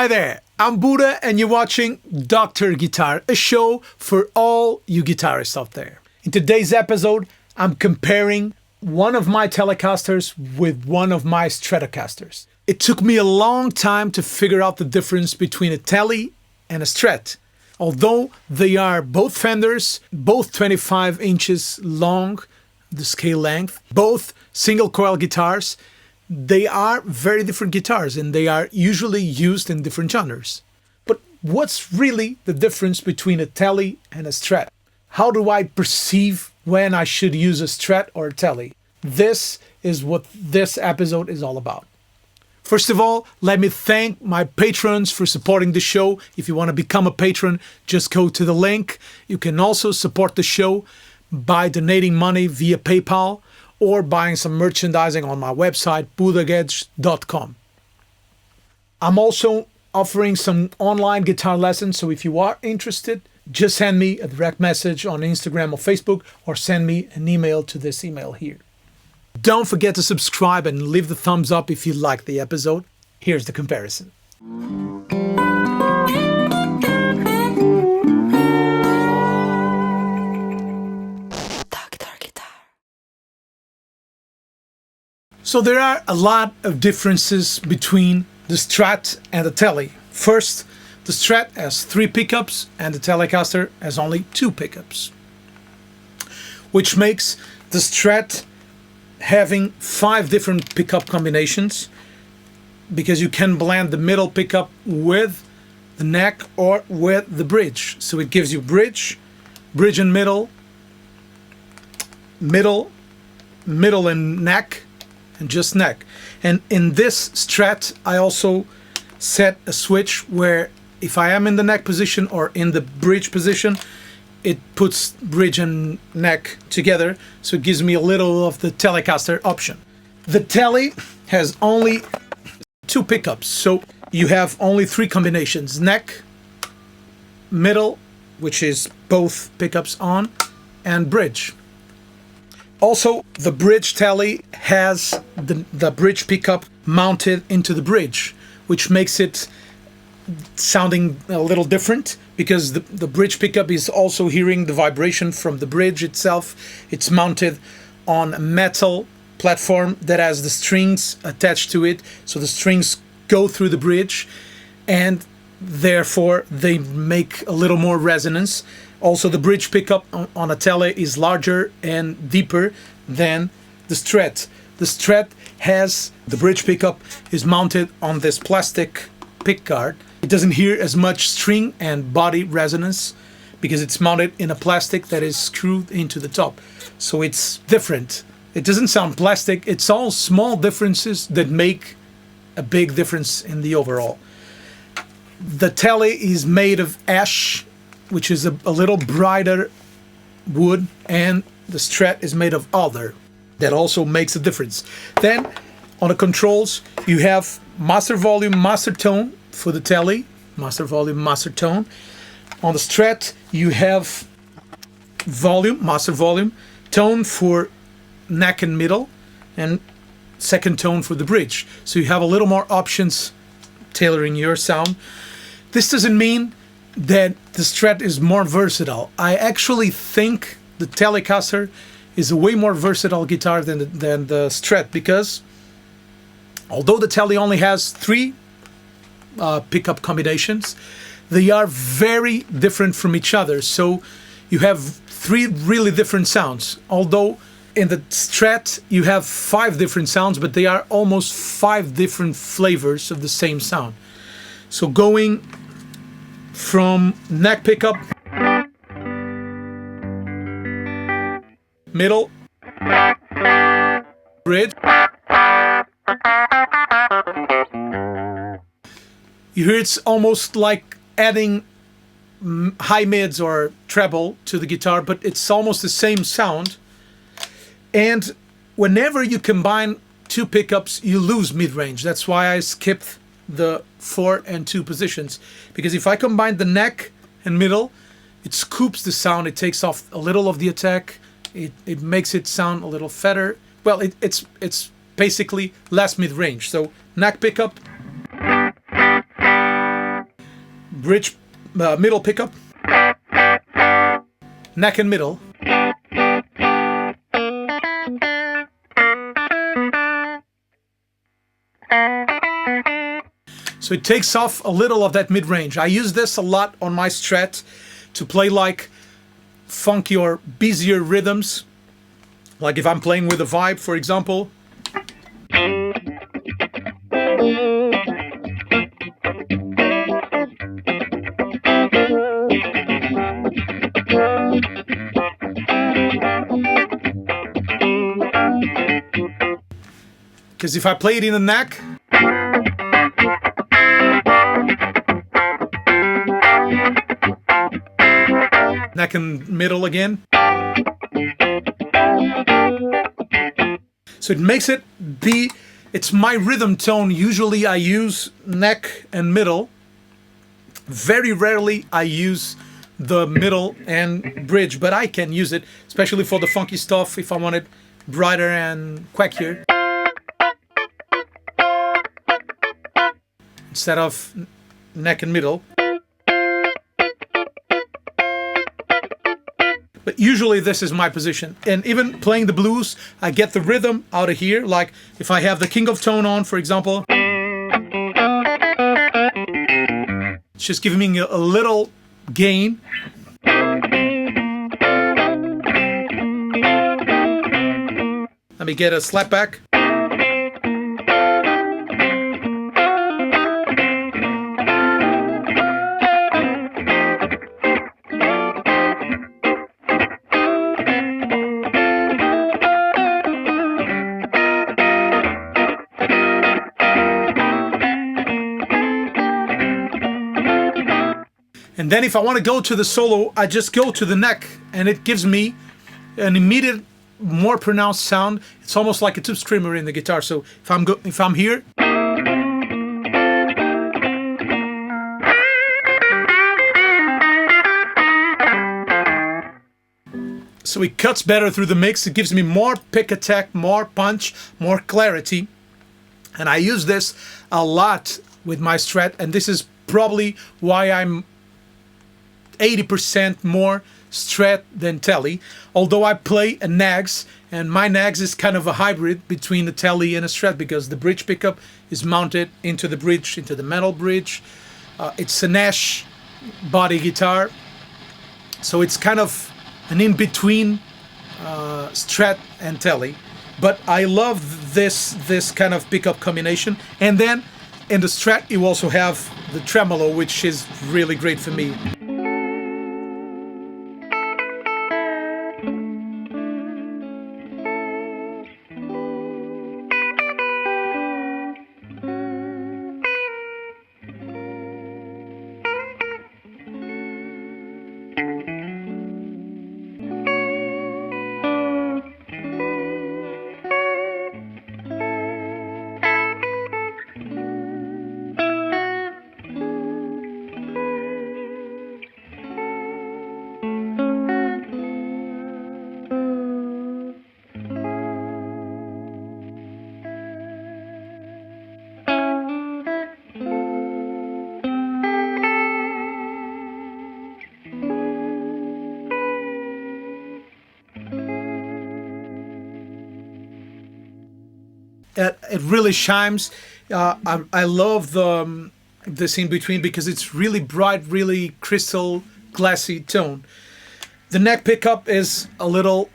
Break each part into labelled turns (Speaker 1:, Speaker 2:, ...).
Speaker 1: Hi there, I'm Budda and you're watching Dr. Guitar, a show for all you guitarists out there. In today's episode, I'm comparing one of my Telecasters with one of my Stratocasters. It took me a long time to figure out the difference between a Tele and a Strat. Although they are both Fenders, both 25 inches long, the scale length, both single coil guitars, they are very different guitars and they are usually used in different genres. But what's really the difference between a Tele and a Strat? How do I perceive when I should use a Strat or a Tele? This is what this episode is all about. First of all, let me thank my patrons for supporting the show. If you want to become a patron, just go to the link. You can also support the show by donating money via PayPal or buying some merchandising on my website, buddaguedes.com. I'm also offering some online guitar lessons, so if you are interested, just send me a direct message on Instagram or Facebook, or send me an email to this email here. Don't forget to subscribe and leave the thumbs up if you like the episode. Here's the comparison. So there are a lot of differences between the Strat and the Tele. First, the Strat has 3 pickups and the Telecaster has only 2 pickups, which makes the Strat having 5 different pickup combinations, because you can blend the middle pickup with the neck or with the bridge. So it gives you bridge, bridge and middle, middle and neck, and just neck. And in this Strat, I also set a switch where if I am in the neck position or in the bridge position, it puts bridge and neck together, so it gives me a little of the Telecaster option. The Tele has only 2 pickups, so you have only 3 combinations: neck, middle, which is both pickups on, and bridge. Also, the bridge Tele has the bridge pickup mounted into the bridge, which makes it sounding a little different, because the bridge pickup is also hearing the vibration from the bridge itself. It's mounted on a metal platform that has the strings attached to it, so the strings go through the bridge and therefore they make a little more resonance. Also, the bridge pickup on a Tele is larger and deeper than the Strat. The Strat has the bridge pickup is mounted on this plastic pickguard. It doesn't hear as much string and body resonance because it's mounted in a plastic that is screwed into the top. So it's different. It doesn't sound plastic. It's all small differences that make a big difference in the overall. The Tele is made of ash, which is a little brighter wood, and the Strat is made of alder. That also makes a difference. Then on the controls, you have master volume, master tone for the Tele, master volume, master tone. On the Strat, you have volume, master volume, tone for neck and middle, and second tone for the bridge. So you have a little more options tailoring your sound. This doesn't mean that the Strat is more versatile. I actually think the Telecaster is a way more versatile guitar than the Strat, because although the Tele only has 3 pickup combinations, they are very different from each other. So you have 3 really different sounds. Although in the Strat you have 5 different sounds, but they are almost 5 different flavors of the same sound. So going from neck pickup, middle, bridge, you hear it's almost like adding high mids or treble to the guitar, but it's almost the same sound. And whenever you combine 2 pickups, you lose mid-range. That's why I skipped the 4 and 2 positions, because if I combine the neck and middle, it scoops the sound, it takes off a little of the attack, it makes it sound a little fatter. Well, it's basically less mid-range. So neck pickup, bridge, middle pickup, neck and middle. So it takes off a little of that mid-range. I use this a lot on my Strat to play like funky or busier rhythms. Like if I'm playing with a vibe, for example. Because if I play it in the neck, neck and middle again. So it makes it be, it's my rhythm tone. Usually I use neck and middle. Very rarely I use the middle and bridge, but I can use it, especially for the funky stuff if I want it brighter and quackier. Instead of neck and middle. But usually this is my position. And even playing the blues, I get the rhythm out of here. Like if I have the King of Tone on, for example. It's just giving me a little gain. Let me get a slap back. And then if I want to go to the solo, I just go to the neck and it gives me an immediate, more pronounced sound. It's almost like a tube screamer in the guitar. So if I'm here, so it cuts better through the mix. It gives me more pick attack, more punch, more clarity. And I use this a lot with my Strat, and this is probably why I'm 80% more Strat than Tele, although I play a Nags, and my Nags is kind of a hybrid between a Tele and a Strat because the bridge pickup is mounted into the bridge, into the metal bridge. It's a Nash body guitar, so it's kind of an in-between Strat and Tele. But I love this kind of pickup combination. And then in the Strat you also have the tremolo, which is really great for me. It really chimes. I love this in between because it's really bright, really crystal glassy tone. The neck pickup is a little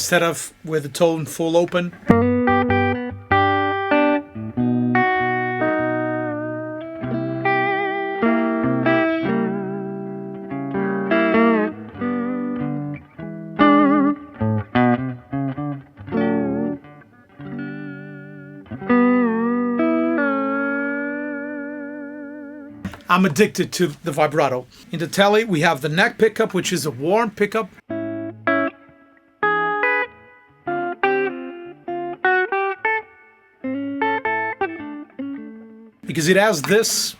Speaker 1: instead of with the tone full open. I'm addicted to the vibrato. In the Tele, we have the neck pickup, which is a warm pickup. Because it has this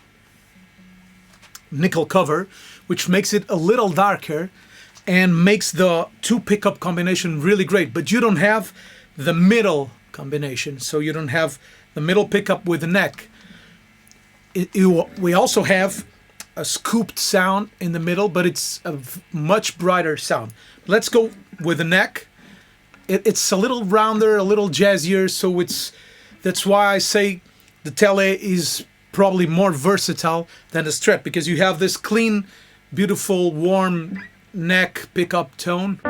Speaker 1: nickel cover, which makes it a little darker and makes the two pickup combination really great. But you don't have the middle combination, so you don't have the middle pickup with the neck. We also have a scooped sound in the middle, but it's a much brighter sound. Let's go with the neck. It's a little rounder, a little jazzier, so that's why I say the Tele is probably more versatile than the Strat, because you have this clean, beautiful, warm neck pickup tone.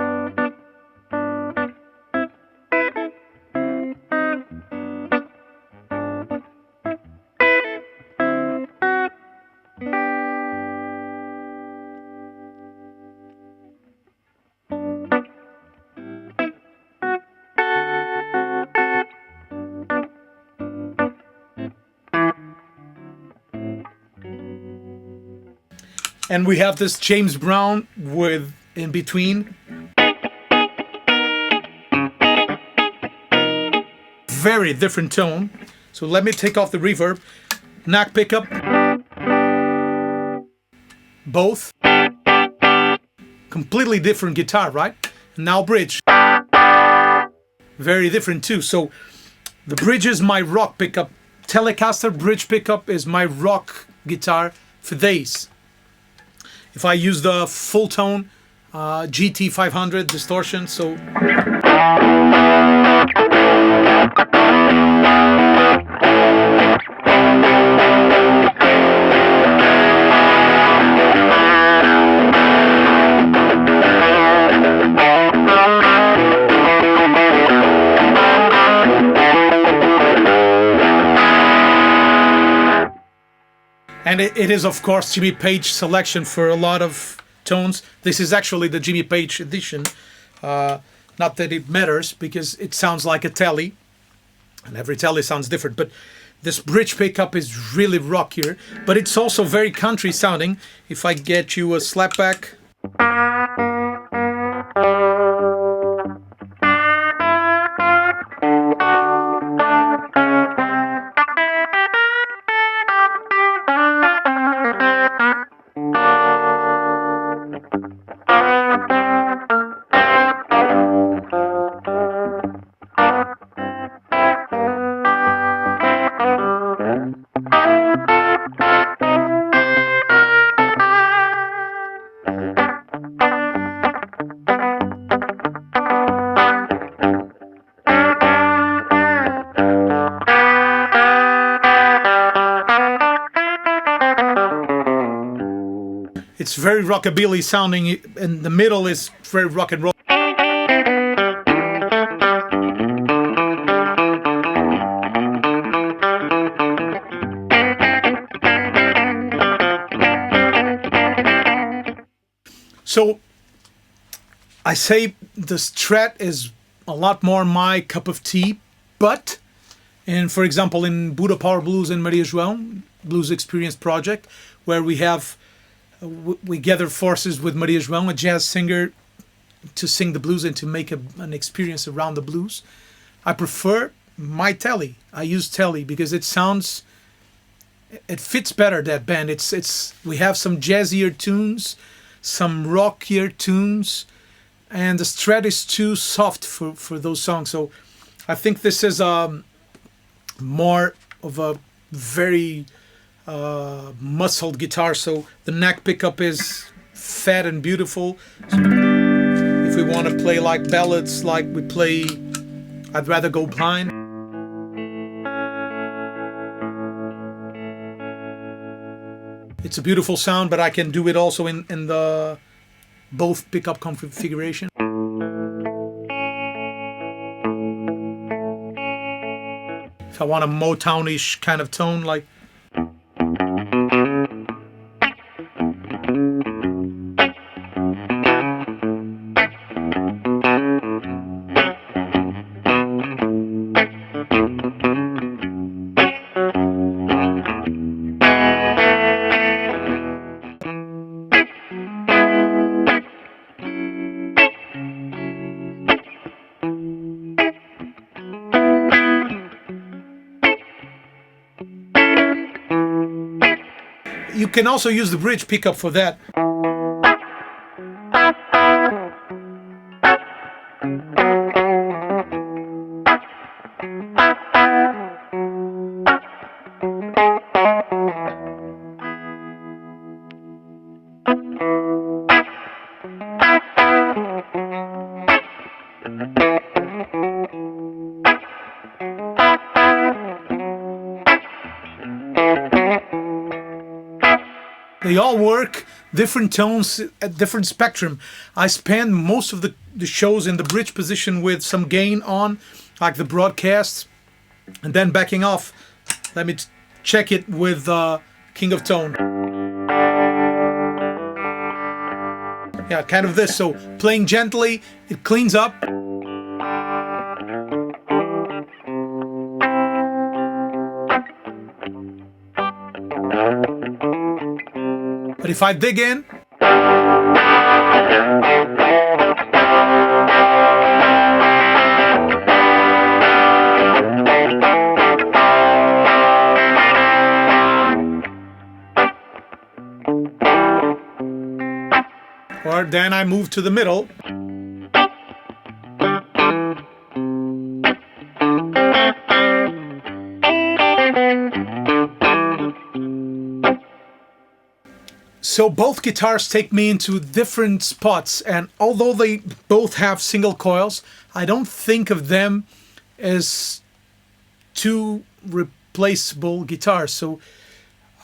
Speaker 1: And we have this James Brown with in between. Very different tone. So let me take off the reverb. Neck pickup. Both. Completely different guitar, right? Now bridge. Very different too. So the bridge is my rock pickup. Telecaster bridge pickup is my rock guitar for days. If I use the full tone GT 500 distortion, so and it is, of course, Jimmy Page selection for a lot of tones. This is actually the Jimmy Page edition. Not that it matters, because it sounds like a Tele, and every Tele sounds different. But this bridge pickup is really rockier, but it's also very country sounding. If I get you a slapback. It's very rockabilly sounding, and the middle is very rock and roll. So I say the Strat is a lot more my cup of tea, but, and for example, in Budda Power Blues and Maria João Blues Experience Project, where we gather forces with Maria João, a jazz singer, to sing the blues and to make an experience around the blues. I prefer my Tele. I use Tele because it fits better, that band. We have some jazzier tunes, some rockier tunes, and the Strat is too soft for those songs. So I think this is more of a very muscled guitar, so the neck pickup is fat and beautiful. So if we want to play like ballads, like we play I'd Rather Go Blind, it's a beautiful sound, but I can do it also in the both pickup configuration. If I want a Motownish kind of tone, like You can also use the bridge pickup for that. They all work, different tones at different spectrum. I spend most of the shows in the bridge position with some gain on, like the broadcast, and then backing off. Let me check it with King of Tone. Yeah, kind of this. So playing gently, it cleans up. But if I dig in, or then I move to the middle. So both guitars take me into different spots, and although they both have single coils, I don't think of them as two replaceable guitars. So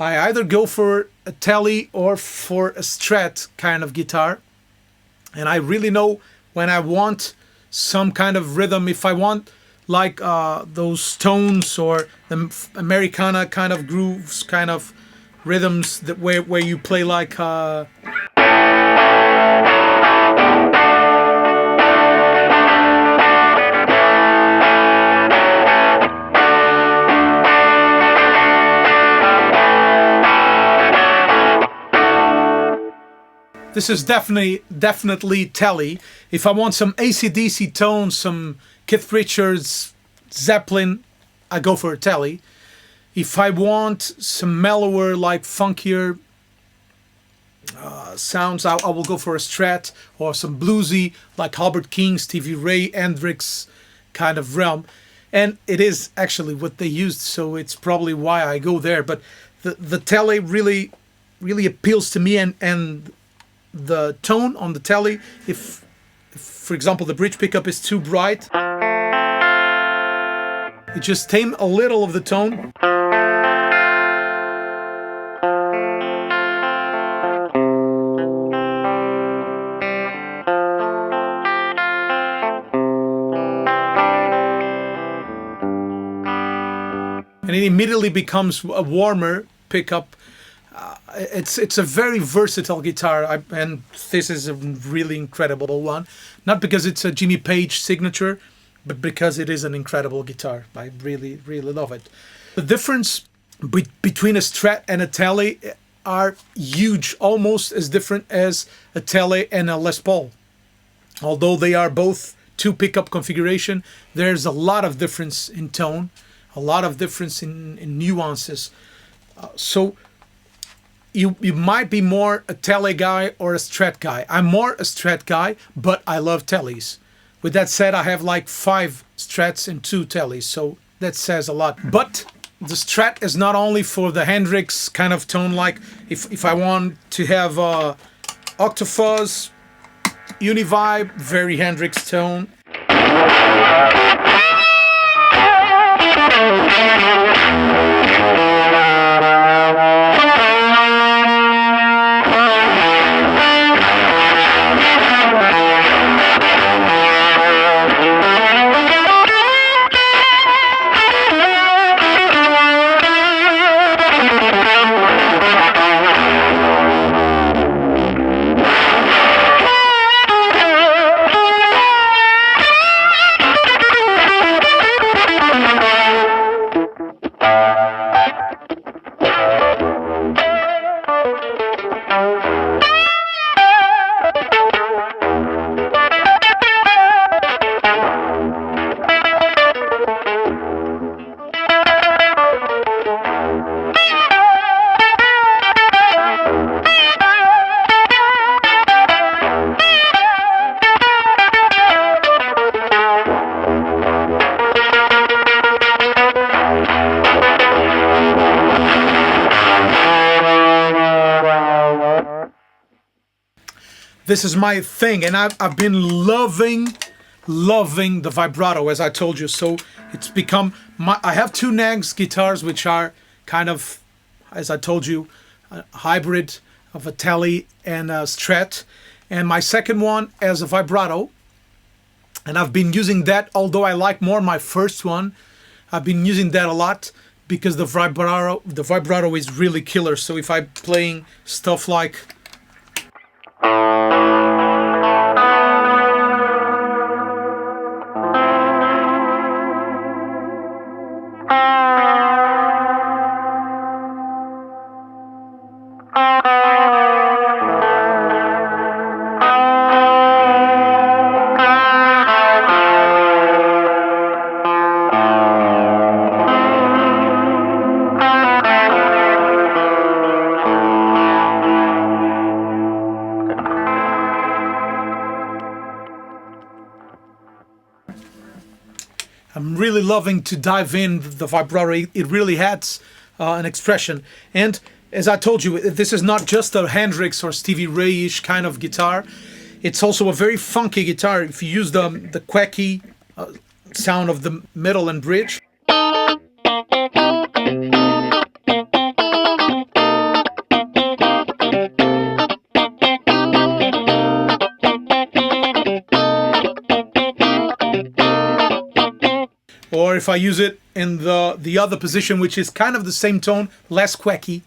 Speaker 1: I either go for a Tele or for a Strat kind of guitar, and I really know when I want some kind of rhythm. If I want like those tones or the Americana kind of grooves, kind of rhythms that where you play like this is definitely Tele. If I want some AC/DC tones, some Keith Richards, Zeppelin, I go for a Tele. If I want some mellower, like funkier sounds, I will go for a Strat, or some bluesy, like Albert King, Stevie Ray, Hendrix kind of realm. And it is actually what they used, so it's probably why I go there. But the Tele really appeals to me, and the tone on the Tele, if for example the bridge pickup is too bright, it just tame a little of the tone. And it immediately becomes a warmer pickup. It's a very versatile guitar, and this is a really incredible one. Not because it's a Jimmy Page signature, but because it is an incredible guitar. I really love it. The difference between a Strat and a Tele are huge, almost as different as a Tele and a Les Paul. Although they are both two pickup configuration, there's a lot of difference in tone, a lot of difference in nuances. So you might be more a Tele guy or a Strat guy. I'm more a Strat guy, but I love Teles. With that said, I have like 5 Strats and 2 Teles, so that says a lot. But the Strat is not only for the Hendrix kind of tone, like if I want to have Octafuzz, Univibe, very Hendrix tone. this is my thing, and I've been loving the vibrato, as I told you. So it's become I have two Nags guitars, which are kind of, as I told you, a hybrid of a Tele and a Strat, and my second one as a vibrato. And I've been using that, although I like more my first one. I've been using that a lot because the vibrato is really killer. So if I'm playing stuff like I'm really loving to dive in the vibrato. It really has an expression. And as I told you, this is not just a Hendrix or Stevie Ray-ish kind of guitar. It's also a very funky guitar. If you use the quacky sound of the middle and bridge. Or if I use it in the other position, which is kind of the same tone, less quacky.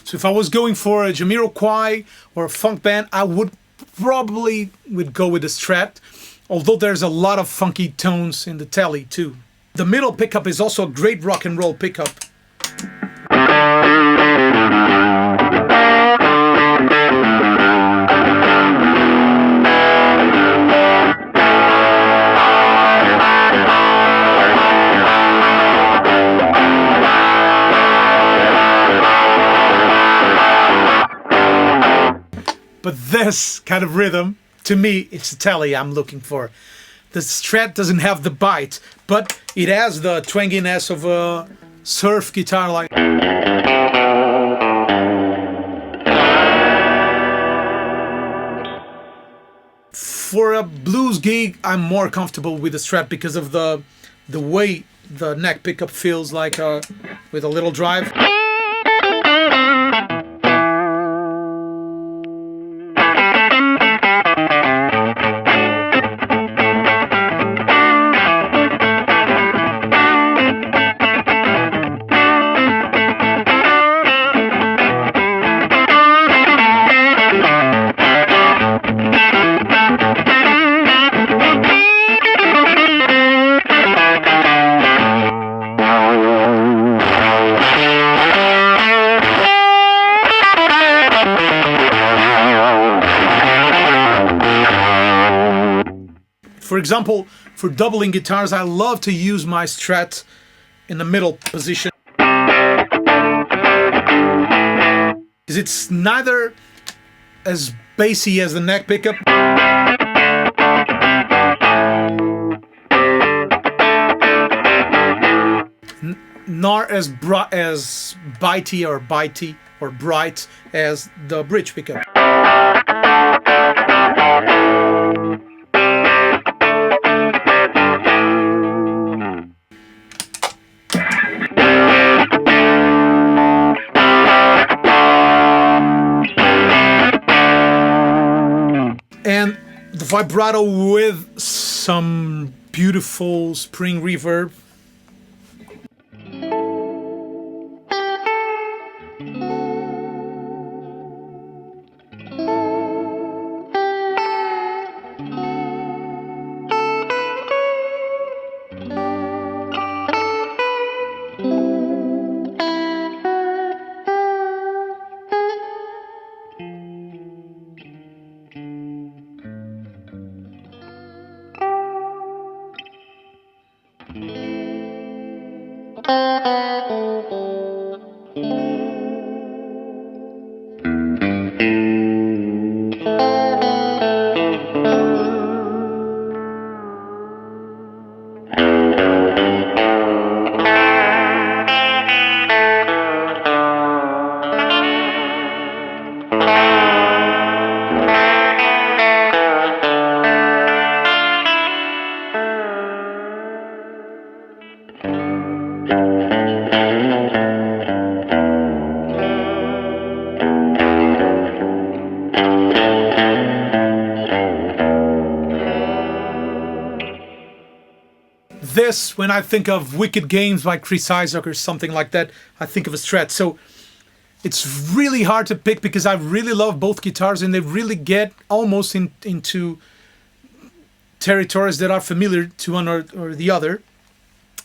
Speaker 1: So if I was going for a Jamiroquai or a funk band, I would probably go with the Strat, although there's a lot of funky tones in the Tele too. The middle pickup is also a great rock and roll pickup. But this kind of rhythm, to me, it's the Tele I'm looking for. The Strat doesn't have the bite, but it has the twanginess of a surf guitar like. For a blues gig, I'm more comfortable with the Strat because of the way the neck pickup feels like with a little drive. For example, for doubling guitars, I love to use my Strat in the middle position. Because it's neither as bassy as the neck pickup, nor as bitey or bright as the bridge pickup. And the vibrato with some beautiful spring reverb. This, when I think of wicked games like Chris Isaak or something like that, I think of a Strat. So it's really hard to pick because I really love both guitars and they really get almost into territories that are familiar to one or the other.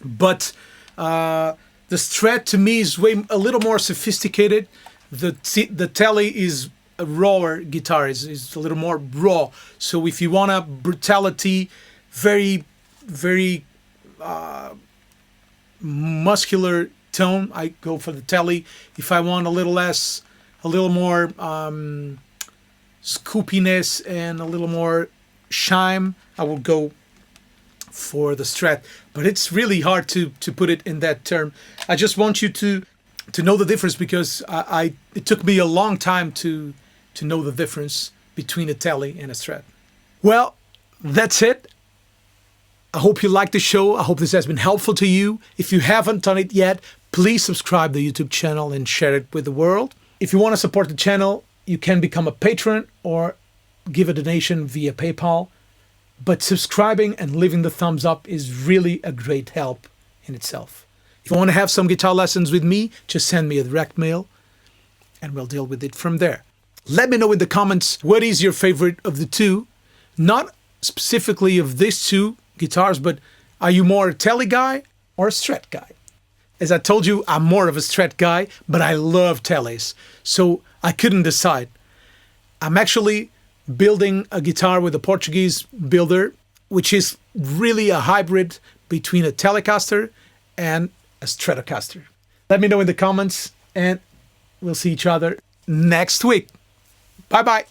Speaker 1: But the Strat to me is a little more sophisticated. The Tele is a rawer guitar, is a little more raw. So if you want a brutality, very, very muscular tone, I go for the Tele. If I want a little less, a little more scoopiness and a little more shine, I will go for the Strat. But it's really hard to put it in that term. I just want you to know the difference because it took me a long time to know the difference between a Tele and a Strat. Well, that's it. I hope you liked the show. I hope this has been helpful to you. If you haven't done it yet, please subscribe to the YouTube channel and share it with the world. If you want to support the channel, you can become a patron or give a donation via PayPal. But subscribing and leaving the thumbs up is really a great help in itself. If you want to have some guitar lessons with me, just send me a direct mail and we'll deal with it from there. Let me know in the comments what is your favorite of the two. Not specifically of these two guitars, but are you more a Tele guy or a Strat guy? As I told you, I'm more of a Strat guy, but I love Teles, so I couldn't decide. I'm actually building a guitar with a Portuguese builder, which is really a hybrid between a Telecaster and a Stratocaster. Let me know in the comments, and we'll see each other next week. Bye-bye.